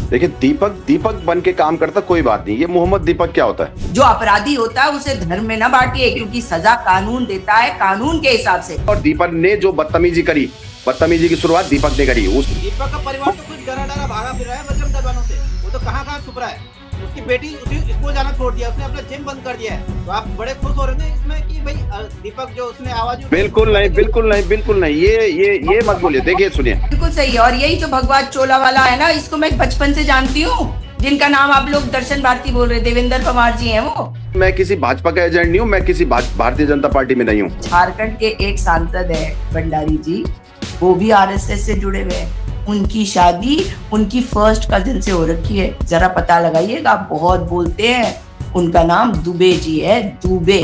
देखिए, दीपक दीपक बन के काम करता कोई बात नहीं, ये मोहम्मद दीपक क्या होता है? जो अपराधी होता है उसे धर्म में न बांटिए, क्योंकि सजा कानून देता है कानून के हिसाब से। और दीपक ने जो बदतमीजी करी, बदतमीजी की शुरुआत दीपक ने करी। उस दीपक का परिवार तो कुछ डरा डरा भागा फिर रहा है बजरंग दलवानों से। वो तो कहाँ छुप रहा है। उसकी बेटी उसी स्कूल जाना छोड़ दिया, उसने अपना जिम बंद कर दिया है। तो आप बड़े खुश हो रहे थे इसमें कि भाई दीपक जो उसने आवाज बिल्कुल नहीं, बिल्कुल नहीं, बिल्कुल नहीं, ये मत बोलिए। देखिए, सुनिए, बिल्कुल सही है। और यही जो भगवान चोला वाला है ना, इसको मैं बचपन से जानती हूँ, जिनका नाम आप लोग दर्शन भारती बोल रहे, देवेंद्र पवार जी हैं वो। मैं किसी भाजपा का एजेंट नहीं हूँ, मैं किसी भारतीय जनता पार्टी में नहीं हूँ। झारखंड के एक सांसद है भंडारी जी, वो भी आरएसएस से जुड़े हुए हैं। उनकी शादी उनकी फर्स्ट कजिन से हो रखी है, जरा पता लगाइएगा। आप बहुत बोलते हैं, उनका नाम दुबे जी है, दुबे।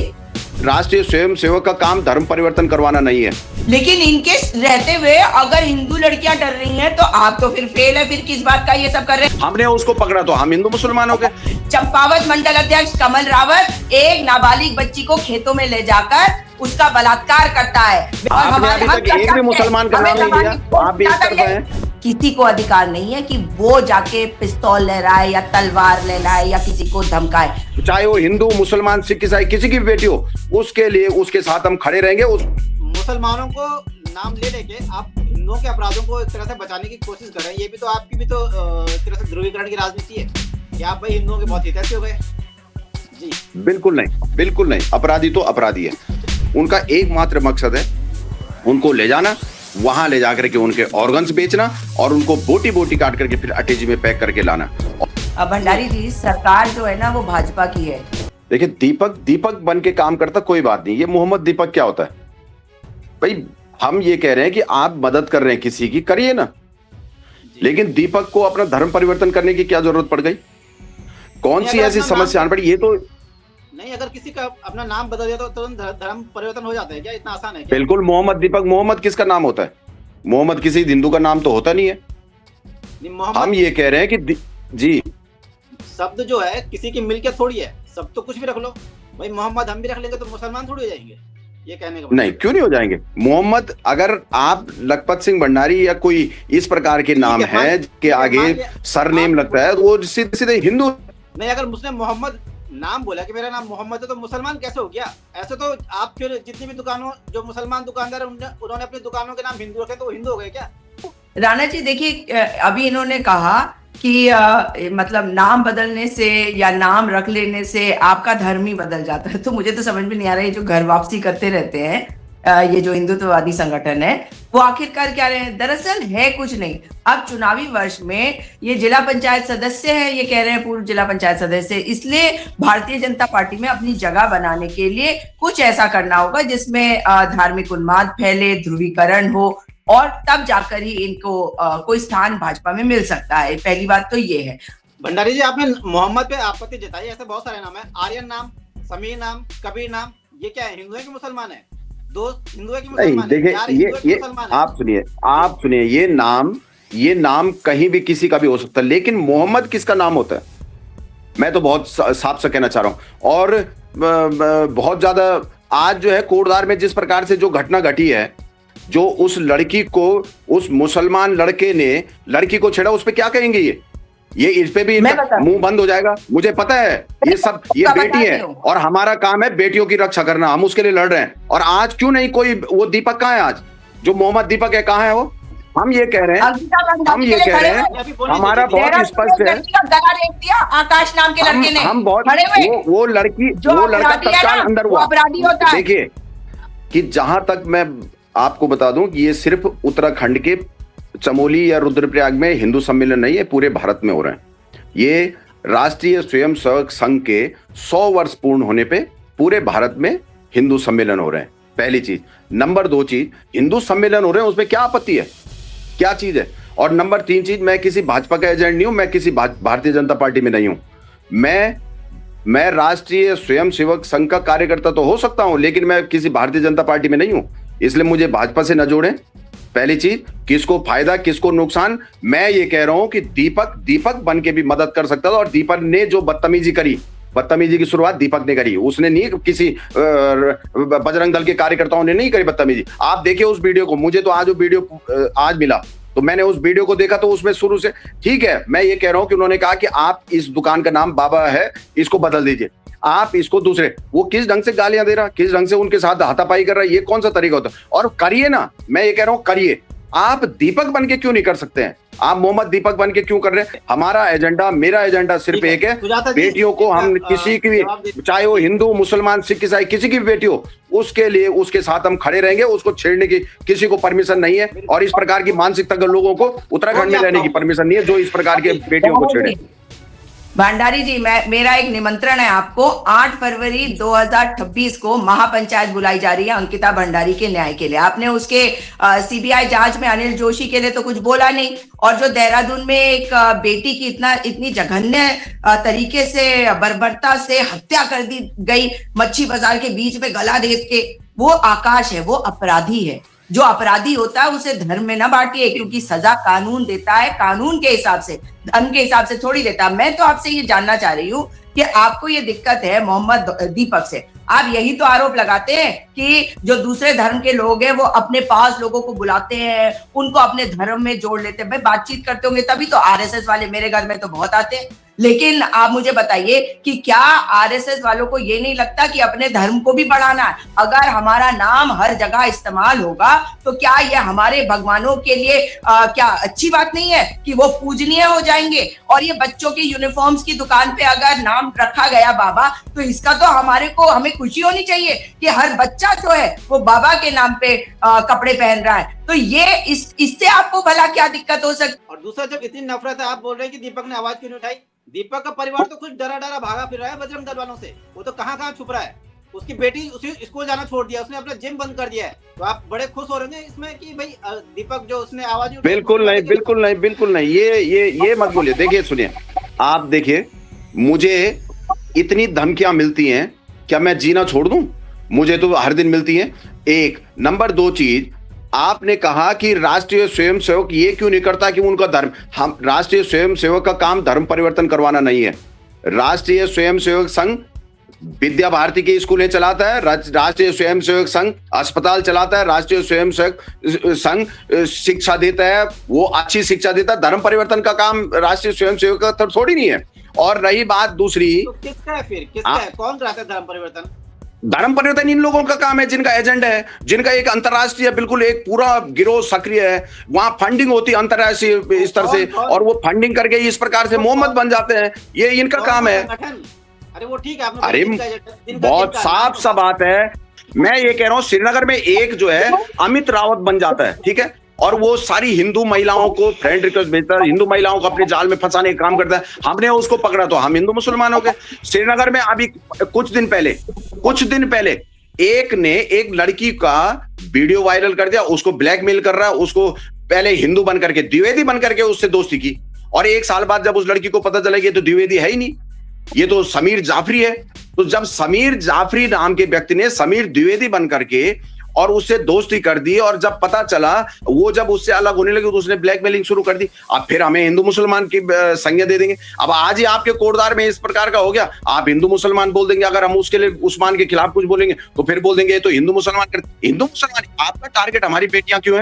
राष्ट्रीय स्वयं सेवक का काम धर्म परिवर्तन करवाना नहीं है। लेकिन इनके रहते हुए अगर हिंदू लड़कियां डर रही हैं तो आप तो फिर फेल है, फिर किस बात का ये सब कर रहे हैं? हमने उसको पकड़ा तो हम हिंदू मुसलमान हो गए। चंपावत मंडल अध्यक्ष कमल रावत एक नाबालिग बच्ची को खेतों में ले जाकर उसका बलात्कार करता है। और आपने अभी तक एक भी मुसलमान का नाम नहीं लिया, आप भी इस तरफ हैं। किसी को अधिकार नहीं है कि वो जाके पिस्तौल लहराए या तलवार लहराए या किसी को धमकाए। चाहे वो हिंदू, मुसलमान, सिख, ईसाई, किसी की भी बेटी हो, उसके लिए उसके साथ हम खड़े रहेंगे। मुसलमानों को नाम ले लेके आप हिंदुओं के अपराधों को एक तरह से बचाने की कोशिश कर रहे हैं। ये भी तो आपकी भी तो एक तरह से ध्रुवीकरण की राजनीति है कि आप भाई हिंदुओं के बहुत हितैषी हो गए। जी बिल्कुल नहीं, बिल्कुल नहीं। अपराधी तो अपराधी है। उनका एकमात्र मकसद है उनको ले जाना, वहां ले जाकर के उनके ऑर्गन्स बेचना और उनको बोटी बोटी काट करके फिर अटैची में पैक करके लाना। अब भंडारी जी, सरकार जो है ना वो भाजपा की है। देखिए, दीपक बन के काम करता कोई बात नहीं, ये मोहम्मद दीपक क्या होता है? भाई, हम ये कह रहे हैं कि आप मदद कर रहे हैं किसी की, करिए ना। लेकिन दीपक को अपना धर्म परिवर्तन करने की क्या जरूरत पड़ गई? कौन सी ऐसी समस्या आन पड़ी? ये तो नहीं, अगर किसी का अपना नाम बदल दिया तो तुरंत धर्म परिवर्तन हो जाता है क्या? इतना आसान है क्या? बिल्कुल। मोहम्मद दीपक, मोहम्मद किसका नाम होता है? मोहम्मद किसी हिंदू का नाम तो होता नहीं है। हम ये कह रहे हैं कि जी, शब्द जो है किसी की मिल्कियत थोड़ी है, सब तो कुछ भी रख लो भाई। मोहम्मद हम भी रख लेंगे तो मुसलमान थोड़ी हो जाएंगे? ये कहने का नहीं, क्यों नहीं हो जाएंगे? मोहम्मद, अगर आप लखपत सिंह भंडारी या कोई इस प्रकार के नाम है के आगे सरनेम लगता है, वो सीधे सीधे हिंदू नहीं। अगर उसने मोहम्मद नाम बोला कि मेरा नाम मोहम्मद है तो मुसलमान कैसे हो गया? ऐसे तो आप फिर जितनी भी दुकानों जो मुसलमान दुकानदार है उन्होंने अपनी दुकानों के नाम हिंदू रखे तो वो हिंदू हो गए क्या? राणा जी देखिए, अभी इन्होंने कहा कि मतलब नाम बदलने से या नाम रख लेने से आपका धर्म ही बदल जाता है। तो मुझे तो समझ में नहीं आ रहा है, जो घर वापसी करते रहते हैं ये जो हिंदुत्ववादी संगठन है, वो आखिरकार क्या रहे हैं? दरअसल है कुछ नहीं। अब चुनावी वर्ष में ये जिला पंचायत सदस्य है, ये कह रहे हैं पूर्व जिला पंचायत सदस्य, इसलिए भारतीय जनता पार्टी में अपनी जगह बनाने के लिए कुछ ऐसा करना होगा जिसमें धार्मिक उन्माद फैले, ध्रुवीकरण हो, और तब जाकर ही इनको कोई स्थान भाजपा में मिल सकता है। पहली बात तो ये है। भंडारी जी, आपने मोहम्मद पे आपत्ति जताई, ऐसे बहुत सारे नाम है। आर्यन नाम, समीर नाम, कबीर नाम, ये क्या है? हिंदू है कि मुसलमान है? दोस्त हिंदू है कि मुसलमान है? देखिए, ये आप सुनिए, ये नाम कहीं भी किसी का भी हो सकता है, लेकिन मोहम्मद किसका नाम होता है? मैं तो बहुत साफ से कहना चाह रहा हूं। और बहुत ज्यादा आज जो है कोटद्वार में जिस प्रकार से जो घटना घटी है, जो उस लड़की को, उस मुसलमान लड़के ने लड़की को छेड़ा, उस पे क्या कहेंगे? ये इस पे भी मुंह बंद हो जाएगा। मुझे पता है ये सब, ये बेटी है और हमारा काम है बेटियों की रक्षा करना, हम उसके लिए लड़ रहे हैं। और आज क्यों नहीं कोई, वो दीपक कहाँ है आज? जो मोहम्मद दीपक है, कहाँ है वो? हम ये कह रहे हैं, हमारा बहुत स्पष्ट है। आकाश नाम के लड़के ने, हम बहुत, वो लड़का तत्काल अंदर हुआ। देखिए, कि जहां तक मैं आपको बता दूं कि ये सिर्फ उत्तराखंड के चमोली या रुद्रप्रयाग में हिंदू सम्मेलन नहीं है, पूरे भारत में हो रहे हैं। ये राष्ट्रीय स्वयं सेवक संघ के 100 वर्ष पूर्ण होने पे पूरे भारत में हिंदू सम्मेलन हो रहे हैं, पहली चीज। नंबर 2 चीज, हिंदू सम्मेलन हो रहे हैं, उसमें क्या आपत्ति है? क्या चीज है? और नंबर 3 चीज, मैं किसी भाजपा का एजेंट नहीं हूं, मैं किसी भारतीय जनता पार्टी में नहीं हूं। मैं राष्ट्रीय स्वयं सेवक संघ का कार्यकर्ता तो हो सकता हूं, लेकिन मैं किसी भारतीय जनता पार्टी में नहीं हूं, इसलिए मुझे भाजपा से न जोड़ें। पहली चीज, किसको फायदा किसको नुकसान? मैं ये कह रहा हूं कि दीपक बन के भी मदद कर सकता था। और दीपक ने जो बदतमीजी करी, बदतमीजी की शुरुआत दीपक ने करी, उसने नहीं, किसी बजरंग दल के कार्यकर्ताओं ने नहीं करी बदतमीजी। आप देखिए उस वीडियो को, मुझे तो आज वो वीडियो आज मिला, तो मैंने उस वीडियो को देखा तो उसमें शुरू से ठीक है, मैं ये कह रहा हूं कि उन्होंने कहा कि आप इस दुकान का नाम बाबा है, इसको बदल दीजिए, आप इसको दूसरे, वो किस ढंग से गालियां दे रहा, किस ढंग से उनके साथ हाथापाई कर रहा है, ये कौन सा तरीका होता है? और करिए ना, मैं ये कह रहा हूं करिए, आप दीपक बन के क्यों नहीं कर सकते हैं? आप मोहम्मद दीपक बन के क्यों कर रहे हैं? हमारा एजेंडा, मेरा एजेंडा सिर्फ एक है, बेटियों को हम किसी की भी, चाहे वो हिंदू, मुसलमान, सिख, ईसाई, किसी की भी बेटी हो, उसके लिए उसके साथ हम खड़े रहेंगे, उसको छेड़ने की किसी को परमिशन नहीं है, और इस प्रकार की मानसिकता के लोगों को उत्तराखंड में रहने की परमिशन नहीं है जो इस प्रकार के बेटियों को छेड़े। भंडारी जी, मेरा एक निमंत्रण है आपको। 8 फरवरी 2026 को महापंचायत बुलाई जा रही है अंकिता भंडारी के न्याय के लिए। आपने उसके सीबीआई जांच में अनिल जोशी के लिए तो कुछ बोला नहीं, और जो देहरादून में एक बेटी की इतनी जघन्य तरीके से बर्बरता से हत्या कर दी गई, मच्छी बाजार के बीच में गला रेत के, वो आकाश है, वो अपराधी है। जो अपराधी होता है उसे धर्म में ना बांटिए, क्योंकि सजा कानून देता है, कानून के हिसाब से, धर्म के हिसाब से थोड़ी देता। मैं तो आपसे ये जानना चाह रही हूँ कि आपको ये दिक्कत है मोहम्मद दीपक से। आप यही तो आरोप लगाते हैं कि जो दूसरे धर्म के लोग हैं वो अपने पास लोगों को बुलाते हैं, उनको अपने धर्म में जोड़ लेते हैं। भाई बातचीत करते होंगे तभी तो, आरएसएस वाले मेरे घर में तो बहुत आते हैं। लेकिन आप मुझे बताइए कि क्या आरएसएस वालों को ये नहीं लगता कि अपने धर्म को भी बढ़ाना है? अगर हमारा नाम हर जगह इस्तेमाल होगा तो क्या ये हमारे भगवानों के लिए क्या अच्छी बात नहीं है कि वो पूजनीय हो जाएंगे? और ये बच्चों की यूनिफॉर्म्स की दुकान पे अगर नाम रखा गया बाबा, तो इसका तो हमें खुशी होनी चाहिए कि हर बच्चा जो है वो बाबा के नाम पे कपड़े पहन रहा है। तो ये इससे आपको भला क्या दिक्कत हो सकती? और दूसरा, जब इतनी नफरत है, आप बोल रहे हैं कि दीपक ने आवाज क्यों नहीं उठाई? दीपक का परिवार तो खुद डरा डरा भागा फिर रहा है बजरंग दल वालों से। वो तो कहाँ छुप रहा है। उसकी बेटी उसी स्कूल जाना छोड़ दिया, उसने अपना जिम बंद कर दिया है। तो आप बड़े खुश हो रहे हैं इसमें कि भाई दीपक जो उसने आवाज नहीं उठाई। बिल्कुल नहीं, बिल्कुल नहीं, बिल्कुल नहीं, ये मत बोलिए। देखिए सुनिए, आप देखिए, मुझे इतनी धमकियां मिलती हैं, क्या मैं जीना छोड़ दूं? मुझे तो हर दिन मिलती हैं। एक नंबर 2 चीज, आपने कहा कि राष्ट्रीय स्वयंसेवक ये क्यों नहीं करता कि उनका धर्म, हम राष्ट्रीय स्वयंसेवक का काम धर्म परिवर्तन करवाना नहीं है। राष्ट्रीय स्वयंसेवक संघ विद्या भारती के स्कूलें चलाता है, राष्ट्रीय स्वयंसेवक संघ अस्पताल चलाता है, राष्ट्रीय स्वयंसेवक संघ शिक्षा देता है, वो अच्छी शिक्षा देता है। धर्म परिवर्तन का काम राष्ट्रीय स्वयंसेवक का थोड़ी नहीं है। और रही बात दूसरी, तो किसका है फिर? किसका है? कौन कराता है धर्म परिवर्तन? धर्म परिवर्तन इन लोगों का काम है जिनका एजेंडा है, जिनका एक अंतरराष्ट्रीय बिल्कुल एक पूरा गिरोह सक्रिय है, वहां फंडिंग होती है अंतरराष्ट्रीय स्तर से, और वो फंडिंग करके इस प्रकार से मोहम्मद बन जाते हैं। ये इनका काम है। अरे वो ठीक है, अरे बहुत साफ सा बात है। मैं ये कह रहा हूं, श्रीनगर में एक जो है अमित रावत बन जाता है, ठीक है, और वो सारी हिंदू महिलाओं को फ्रेंड रिक्वेस्ट भेजता है, हिंदू महिलाओं को अपने जाल में फंसाने का काम करता है। हमने उसको पकड़ा तो हम हिंदू मुसलमान हो गए। श्रीनगर में अभी कुछ दिन पहले एक ने एक लड़की का वीडियो वायरल कर दिया, उसको ब्लैकमेल कर रहा है, उसको पहले हिंदू बन करके, द्विवेदी बन करके उससे दोस्ती की, और 1 साल बाद जब उस लड़की को पता चला कि तो द्विवेदी है ही नहीं, ये तो समीर जाफरी है। तो जब समीर जाफरी नाम के व्यक्ति ने समीर द्विवेदी बन करके और उससे दोस्ती कर दी, और जब पता चला वो जब उससे अलग होने लगे तो उसने ब्लैकमेलिंग शुरू कर दी। अब फिर हमें हिंदू मुसलमान की संज्ञा दे देंगे। अब आज ही आपके कोटद्वार में इस प्रकार का हो गया, आप हिंदू मुसलमान बोल देंगे। अगर हम उसके लिए उस्मान के खिलाफ कुछ बोलेंगे तो फिर बोल देंगे ये तो हिंदू मुसलमान करते। हिंदू मुसलमान, आपका टारगेट हमारी बेटियां क्यों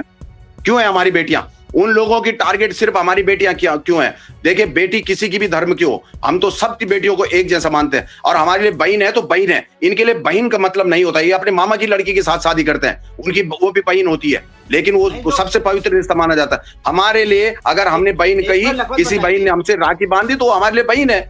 है हमारी बेटियां? उन लोगों की टारगेट सिर्फ हमारी बेटियां क्यों है? देखिए, बेटी किसी की भी धर्म की हो, हम तो सबकी बेटियों को एक जैसा मानते हैं, और हमारे लिए बहन है तो बहन है। इनके लिए बहन का मतलब नहीं होता ये अपने मामा की लड़की के साथ शादी करते हैं, उनकी वो भी बहन होती है, लेकिन वो सबसे पवित्र रिश्ता माना जाता है। हमारे लिए अगर हमने बहन कही, किसी बहन ने हमसे राखी बांधी, तो हमारे लिए बहन है।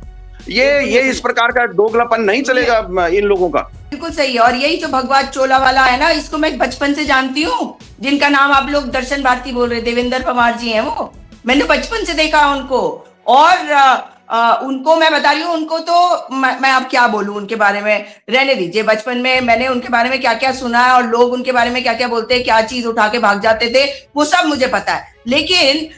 ये इस प्रकार का दोगलापन नहीं चलेगा इन लोगों का। बिल्कुल सही है। और यही जो भगवान चोला वाला है ना, इसको मैं बचपन से जानती हूँ, जिनका नाम आप लोग दर्शन भारती बोल रहे, देवेंद्र पवार जी हैं वो। मैंने बचपन से देखा उनको, और उनको मैं बता रही हूँ, उनको तो मैं अब क्या बोलूं उनके बारे में, रहने दीजिए। बचपन में मैंने उनके बारे में क्या क्या सुना है, और लोग उनके बारे में क्या क्या बोलते हैं, क्या चीज उठा के भाग जाते थे, वो सब मुझे पता है। लेकिन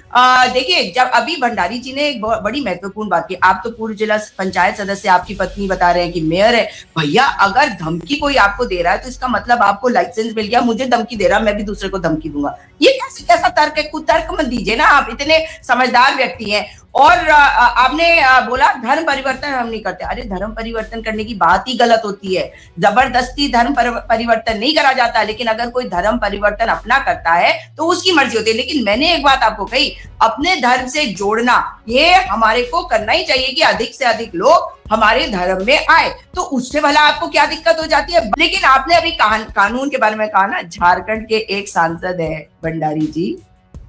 देखिए, जब अभी भंडारी जी ने एक बड़ी महत्वपूर्ण बात की, आप तो पूर्व जिला पंचायत सदस्य, आपकी पत्नी बता रहे हैं कि मेयर है। भैया, अगर धमकी कोई आपको दे रहा है तो इसका मतलब आपको लाइसेंस मिल गया, मुझे धमकी दे रहा, मैं भी दूसरे को धमकी दूंगा। ये कैसा तर्क है? कुतर्क मत दीजिए ना, आप इतने समझदार व्यक्ति हैं। और आपने बोला धर्म परिवर्तन हम नहीं करते। अरे धर्म परिवर्तन करने की बात ही गलत होती है। जबरदस्ती धर्म परिवर्तन नहीं करा जाता, लेकिन अगर कोई धर्म परिवर्तन अपना करता है तो उसकी मर्जी होती है। लेकिन मैंने एक बात आपको कही, अपने धर्म से जोड़ना ये हमारे को करना ही चाहिए कि अधिक से अधिक लोग हमारे धर्म में आए, तो उससे भला आपको क्या दिक्कत हो जाती है। लेकिन आपने अभी कानून के बारे में कहा ना, झारखंड के एक सांसद है भंडारी जी,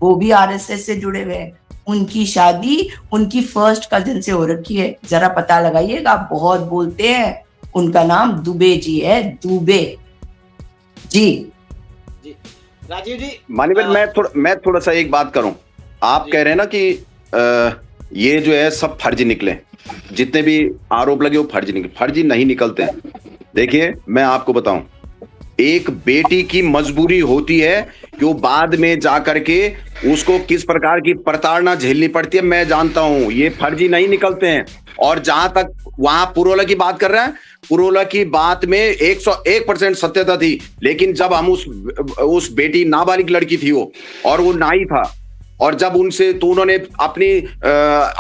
वो भी आरएसएस से जुड़े हुए हैं, उनकी शादी उनकी फर्स्ट कजिन से हो रखी है, जरा पता लगाइएगा, बहुत बोलते हैं, उनका नाम दुबे जी है, दुबे जी। राजीव जी, मानी भाई मैं थोड़ा सा एक बात करूं, आप कह रहे हैं ना कि ये जो है सब फर्जी निकले, जितने भी आरोप लगे वो फर्जी निकले, फर्जी नहीं निकलते हैं। देखिए मैं आपको बताऊं, एक बेटी की मजबूरी होती है कि वो बाद में जाकर के उसको किस प्रकार की प्रताड़ना झेलनी पड़ती है, मैं जानता हूं, ये फर्जी नहीं निकलते हैं। और जहां तक वहां पुरोला की बात कर रहे हैं, पुरोला की बात में 101% सत्यता थी, लेकिन जब हम उस बेटी नाबालिग लड़की थी वो, और वो नाई था, और जब उनसे तो उन्होंने अपनी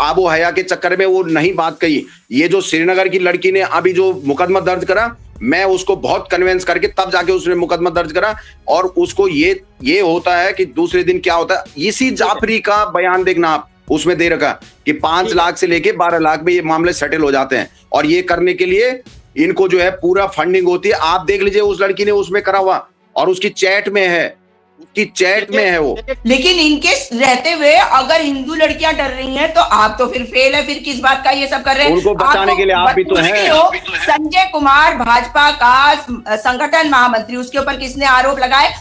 आबो हया के चक्कर में वो नहीं बात कही। ये जो श्रीनगर की लड़की ने अभी जो मुकदमा दर्ज करा, मैं उसको बहुत कन्विंस करके तब जाके उसने मुकदमा दर्ज करा, और उसको ये होता है कि दूसरे दिन क्या होता है, इसी जाफरी का बयान देखना आप, उसमें दे रखा कि 5 लाख से लेके 12 लाख में ये मामले सेटल हो जाते हैं, और ये करने के लिए इनको जो है पूरा फंडिंग होती है। आप देख लीजिए, उस लड़की ने उसमें करा हुआ, और उसकी चैट में है, उसकी चैट में है वो। लेकिन इनके रहते हुए अगर हिंदू लड़कियां डर रही हैं तो आप तो फिर फेल है, फिर किस बात का ये सब कर रहे हैं? उनको बचाने के लिए आप भी तो हैं। संजय कुमार भाजपा का संगठन महामंत्री, उसके ऊपर किसने आरोप लगाए?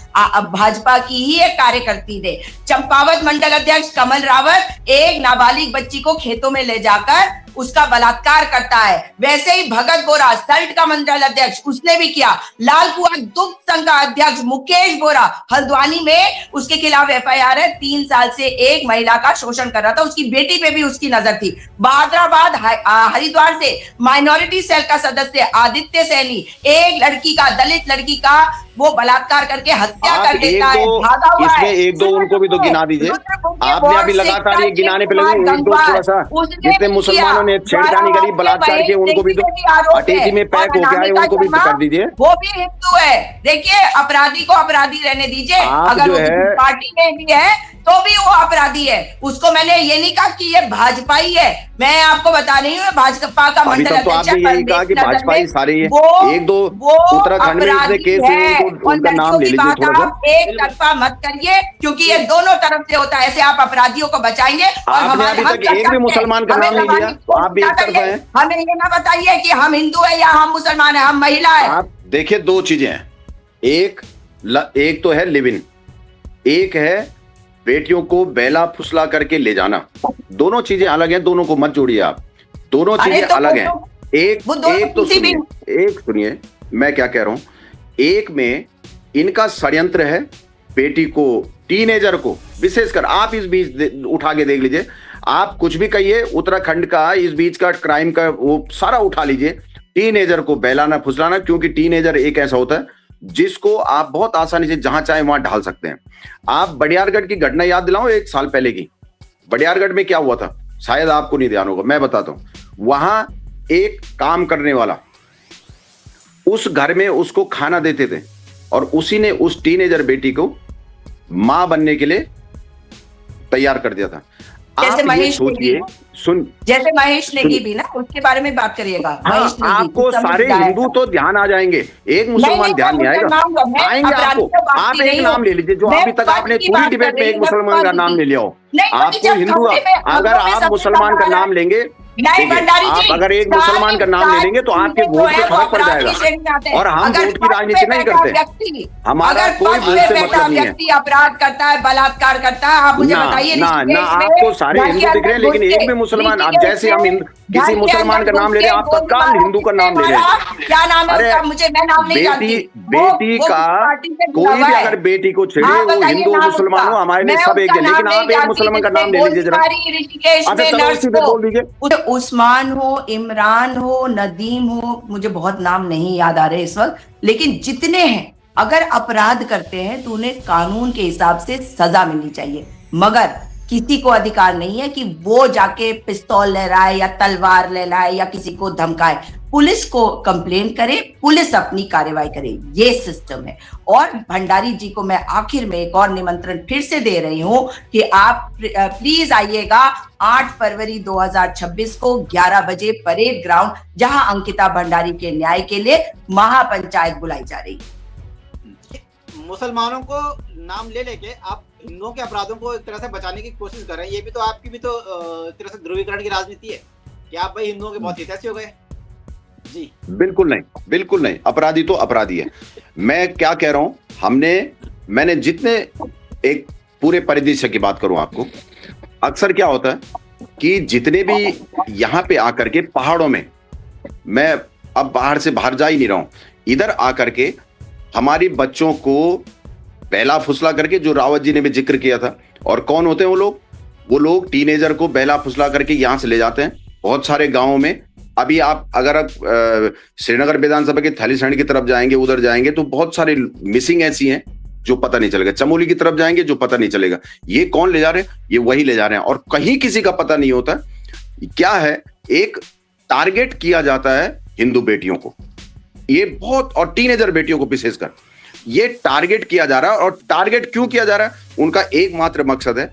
भाजपा की ही एक कार्यकर्ती ने। चंपावत मंडल अध्यक्ष कमल रावत एक नाबालिग बच्ची को खेतों में ले जाकर उसका बलात्कार करता है। वैसे ही भगत बोरा सल्ट का मंडल अध्यक्ष, उसने भी किया। लाल कुआं दुग्ध संघ का अध्यक्ष मुकेश बोरा हल्द्वानी में उसके खिलाफ एफआईआर है, 3 साल से एक महिला का शोषण कर रहा था, उसकी बेटी पे भी उसकी नजर थी। बहादुराबाद हरिद्वार से माइनॉरिटी सेल का सदस्य आदित्य सैनी एक लड़की का, दलित लड़की का वो बलात्कार करके हत्या कर देता है, भागा हुआ है। इसमें 1-2 उनको भी तो गिना दीजिए। आपने अभी लगातार ये गिनाने पे लगे, 1-2 थोड़ा सा, जितने मुसलमानों ने छेड़खानी करी, बलात्कार किए, उनको भी तो अटेची में पैक हो गया है, उनको भी कर दीजिए। वो भी हिंदू है। देखिए, अपराधी को अपराधी रहने दीजिए, अगर वो पार्टी में भी है तो भी वो अपराधी है। उसको मैंने ये नहीं कहा कि ये भाजपा ही है, मैं आपको बता रही हूँ भाजपा का मंडल अध्यक्ष। आपने यही कहा कि भाजपा ही सारी है, 1-2 उत्तराखंड में ऐसे केस हुए, उनका नाम ले लीजिए थोड़ा सा। एक तरफा मत करिए, क्योंकि ये दोनों तरफ से होता है, ऐसे आप अपराधियों को बचाएंगे। और आपने अभी तक एक भी मुसलमान का नाम नहीं लिया, तो आप भी एक तरफा हैं। हमें ये ना बताइए कि हम हिंदू है या हम मुसलमान है, हम महिला है। आप देखिए, 2 चीजें हैं, एक तो है लिव इन, एक है बेटियों को बेला फुसला करके ले जाना। दोनों चीजें अलग हैं, दोनों को मत जोड़िए आप, दोनों चीजें अलग हैं। एक तो सुनिए मैं क्या कह रहा हूं, एक में इनका षड्यंत्र है, बेटी को, टीनेजर को, विशेषकर आप इस बीच उठा के देख लीजिए, आप कुछ भी कहिए, उत्तराखंड का इस बीच का क्राइम का वो सारा उठा लीजिए, टीनेजर को बहलाना फुसलाना, क्योंकि टीनेजर एक ऐसा होता है जिसको आप बहुत आसानी से जहां चाहे वहां ढाल सकते हैं। आप बड़ियारगढ़ की घटना याद दिलाओ, 1 साल पहले की। बड़ियारगढ़ में क्या हुआ था, शायद आपको नहीं ध्यान होगा, मैं बताता हूं। वहां एक काम करने वाला उस घर में उसको खाना देते थे, और उसी ने उस टीनेजर बेटी को मां बनने के लिए तैयार कर दिया था। जैसे महेश नेगी, जैसे महेश नेगी भी ना, उसके बारे में बात करिएगा। आपको सारे हिंदू तो ध्यान आ जाएंगे, एक मुसलमान ध्यान नहीं आएगा। आएंगे आपको, आप एक नाम ले लीजिए, जो अभी तक आपने पूरी डिबेट में एक मुसलमान का नाम ले लिया हो। आपको हिंदू, अगर आप मुसलमान का नाम लेंगे, आप अगर एक मुसलमान का नाम ले लेंगे तो आपके वोट पे फर्क पड़ जाएगा। और हम वोट की राजनीति नहीं करते, हमारा कोई वोट से मतलब नहीं है। अपराध करता है, बलात्कार करता है, आप मुझे बताइए ना, आपको सारे हिंदू दिख रहे हैं, लेकिन एक भी मुसलमान, अब जैसे हम किसी मुसलमान का नाम ले रहे हैं, आप तत्काल हिंदू का नाम ले रहे हैं। क्या नाम है उसका? मुझे, मैं नाम नहीं जानती। बेटी का कोई भी अगर बेटी को छेड़े, वो हिंदू मुसलमान हो, हमारे लिए सब एक है, लेकिन आप एक मुसलमान का नाम ले लीजिए जरा। बोल दीजिए, उस्मान हो, इमरान हो, नदीम हो, मुझे बहुत नाम नहीं याद आ रहे इस वक्त, लेकिन जितने हैं, अगर अपराध करते हैं तो उन्हें कानून के हिसाब से सजा मिलनी चाहिए। मगर किसी को अधिकार नहीं है कि वो जाके पिस्तौल लहराए या तलवार लहराए या किसी को धमकाए। पुलिस को कंप्लेन करे, पुलिस अपनी कार्रवाई करे, ये सिस्टम है। और भंडारी जी को मैं आखिर में एक और निमंत्रण फिर से दे रही हूं कि आप प्लीज आइएगा 8 फरवरी 2026 को 11 बजे परेड ग्राउंड, जहां अंकिता भंडारी के न्याय के लिए महापंचायत बुलाई जा रही है। मुसलमानों को नाम ले लेके आप हिंदुओं के अपराधों को एक तरह से बचाने की कोशिश कर रहे हैं। ये भी तो आपकी भी तो एक तरह से ध्रुवीकरण की राजनीति है कि आप भाई हिंदुओं के बहुत हितैषी हो गए। जी बिल्कुल नहीं, बिल्कुल नहीं। अपराधी तो अपराधी है। मैं क्या कह रहा हूं, मैंने जितने एक पूरे परिदृश्य की बात करूं आपको, अक्सर क्या होता है कि जितने भी यहां पे आकर के पहाड़ों में, मैं अब बाहर से बाहर जा ही नहीं रहा हूं, इधर आकर के हमारी बच्चों को बहला फुसला करके, जो रावत जी ने भी जिक्र किया था, और कौन होते हैं वो लोग टीनेजर को बहला फुसला करके यहां से ले जाते हैं। बहुत सारे गांवों में अभी आप अगर श्रीनगर विधानसभा के थलीसैंण की तरफ जाएंगे, उधर जाएंगे तो बहुत सारी मिसिंग ऐसी हैं जो पता नहीं चलेगा। चमोली की तरफ जाएंगे जो पता नहीं चलेगा ये कौन ले जा रहे हैं, ये वही ले जा रहे हैं, और कहीं किसी का पता नहीं होता क्या है। एक टारगेट किया जाता है हिंदू बेटियों को, ये बहुत, और टीनेजर बेटियों को विशेषकर ये टारगेट किया जा रहा है। और टारगेट क्यों किया जा रहा है? उनका एकमात्र मकसद है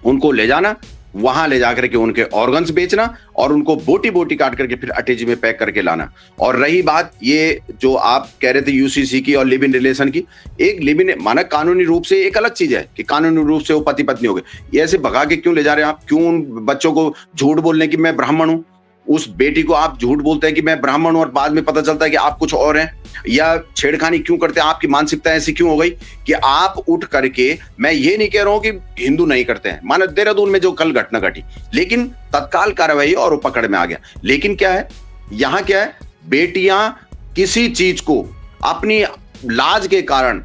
उनको ले जाना, वहां ले जाकर के उनके ऑर्गन्स बेचना और उनको बोटी बोटी काट करके फिर अटैची में पैक करके लाना। और रही बात ये जो आप कह रहे थे यूसीसी की और लिव इन रिलेशन की, एक लिव इन माना कानूनी रूप से एक अलग चीज है कि कानूनी रूप से वो पति पत्नी हो गए, ये ऐसे भगा के क्यों ले जा रहे हैं आप? क्यों उन बच्चों को झूठ बोलने की मैं ब्राह्मण हूं, उस बेटी को आप झूठ बोलते हैं कि मैं ब्राह्मण हूं और बाद में पता चलता है कि आप कुछ और हैं? या छेड़खानी क्यों करते हैं? आपकी मानसिकता ऐसी क्यों हो गई कि आप उठ करके, मैं ये नहीं कह रहा हूं कि हिंदू नहीं करते हैं, मानो देहरादून में जो कल घटना घटी, लेकिन तत्काल कार्रवाई और वो पकड़ में आ गया। लेकिन क्या है यहां, क्या है, बेटियां किसी चीज को अपनी लाज के कारण,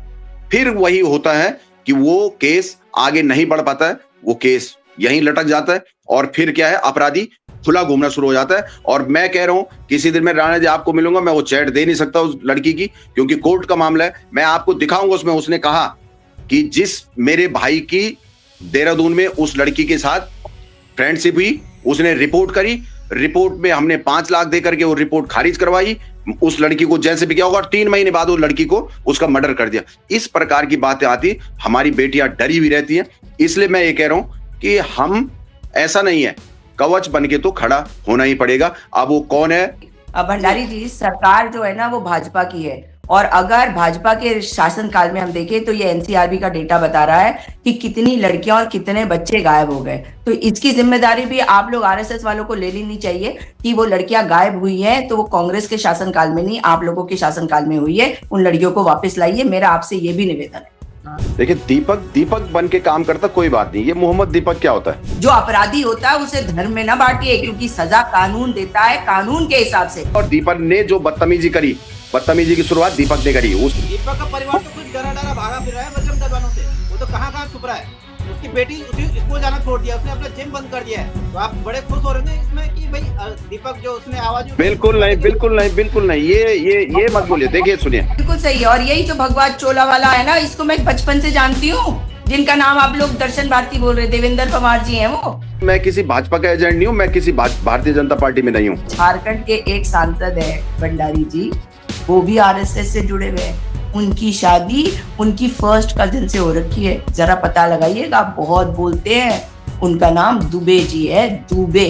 फिर वही होता है कि वो केस आगे नहीं बढ़ पाता है, वो केस यहीं लटक जाता है और फिर क्या है, अपराधी खुला घूमना शुरू हो जाता है। और मैं कह रहा हूं किसी दिन मैं राणा जी आपको मिलूंगा, मैं वो चैट दे नहीं सकता उस लड़की की क्योंकि कोर्ट का मामला है, मैं आपको दिखाऊंगा। उसमें उसने कहा कि जिस मेरे भाई की देहरादून में उस लड़की के साथ फ्रेंडशिप हुई, उसने रिपोर्ट करी, रिपोर्ट में हमने 5 लाख दे करके वो रिपोर्ट खारिज करवाई, उस लड़की को जैसे भी किया होगा, 3 महीने बाद वो लड़की को उसका मर्डर कर दिया। इस प्रकार की बातें आती, हमारी बेटियां डरी हुई रहती हैं। इसलिए मैं ये कह रहा हूं कि हम, ऐसा नहीं है, कवच बन के तो खड़ा होना ही पड़ेगा। अब वो कौन है? भंडारी जी, सरकार जो है ना वो भाजपा की है, और अगर भाजपा के शासनकाल में हम देखें तो ये एनसीआरबी का डेटा बता रहा है कि कितनी लड़कियां और कितने बच्चे गायब हो गए। तो इसकी जिम्मेदारी भी आप लोग आरएसएस वालों को ले लेनी चाहिए कि वो लड़कियां गायब हुई हैं तो वो कांग्रेस के शासनकाल में नहीं, आप लोगों के शासनकाल में हुई है। उन लड़कियों को वापस लाइए, मेरा आपसे ये भी निवेदन है। देखिए, दीपक बन के काम करता कोई बात नहीं, ये मोहम्मद दीपक क्या होता है? जो अपराधी होता है उसे धर्म में ना बांटिए, क्योंकि सजा कानून देता है, कानून के हिसाब से। और दीपक ने जो बदतमीजी की शुरुआत दीपक ने करी। उस दीपक का परिवार तो कुछ डरा भागा फिर रहा है बजरंग दलवानों से, वो तो कहाँ छुप रहा है। उसकी बेटी उसी स्कूल जाना छोड़ दिया, उसने अपना जिम बंद कर दिया है। तो आप बड़े खुश हो रहे थे इसमें कि भाई दीपक जो उसने आवाज, बिल्कुल नहीं, ये मत बोलिए। देखिए, सुनिए, बिल्कुल सही है। और यही जो भगवान चोला वाला है ना, इसको मैं बचपन से जानती हूँ, जिनका नाम आप लोग दर्शन भारती बोल रहे, देवेंद्र पवार जी हैं वो। मैं किसी भाजपा का एजेंट नहीं हूँ, मैं किसी भारतीय जनता पार्टी में नहीं हूँ। झारखंड के एक सांसद है भंडारी जी, वो भी आरएसएस से जुड़े हुए हैं। उनकी शादी उनकी फर्स्ट कजिन से हो रखी है, जरा पता लगाइएगा। बहुत बोलते हैं, उनका नाम दुबे जी है, दुबे।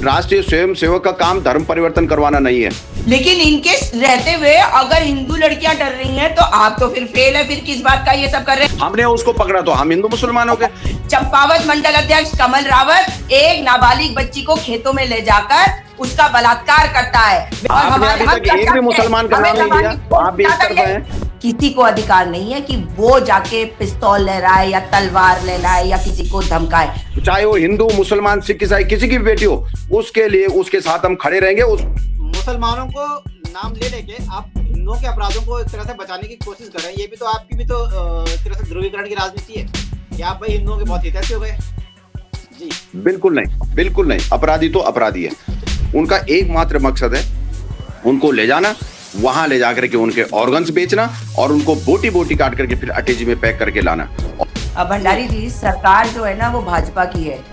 राष्ट्रीय स्वयंसेवक का काम धर्म परिवर्तन करवाना नहीं है, लेकिन इनके रहते हुए अगर हिंदू लड़कियां डर रही हैं तो आप तो फिर फेल है, फिर किस बात का ये सब कर रहे हैं? हमने उसको पकड़ा तो हम हिंदू मुसलमान हो गए। चंपावत मंडल अध्यक्ष कमल रावत एक नाबालिग बच्ची को खेतों में ले जाकर उसका बलात्कार करता है, और हमारे अभी तक एक भी मुसलमान का नाम नहीं लिया, आप भी इस तरफ हैं। किसी को अधिकार नहीं है कि वो जाके पिस्तौल लहराए या तलवार लहराए या किसी को धमकाए, चाहे वो हिंदू, मुसलमान, सिख, ईसाई, किसी की भी बेटी हो, उसके लिए उसके साथ हम खड़े रहेंगे। मुसलमानों को नाम ले लेके आप हिंदुओं के अपराधों को एक तरह से बचाने की कोशिश कर रहे हैं। ये भी तो आपकी भी तो एक तरह से ध्रुवीकरण की राजनीति है कि आप भाई हिंदुओं के बहुत हितैषी हो गए। जी बिल्कुल नहीं, अपराधी तो अपराधी है। उनका एकमात्र मकसद है उनको ले जाना, वहां ले जाकर के उनके ऑर्गन्स बेचना और उनको बोटी बोटी काट करके फिर अटैची में पैक करके लाना। भंडारी जी, सरकार जो है ना वो भाजपा की है,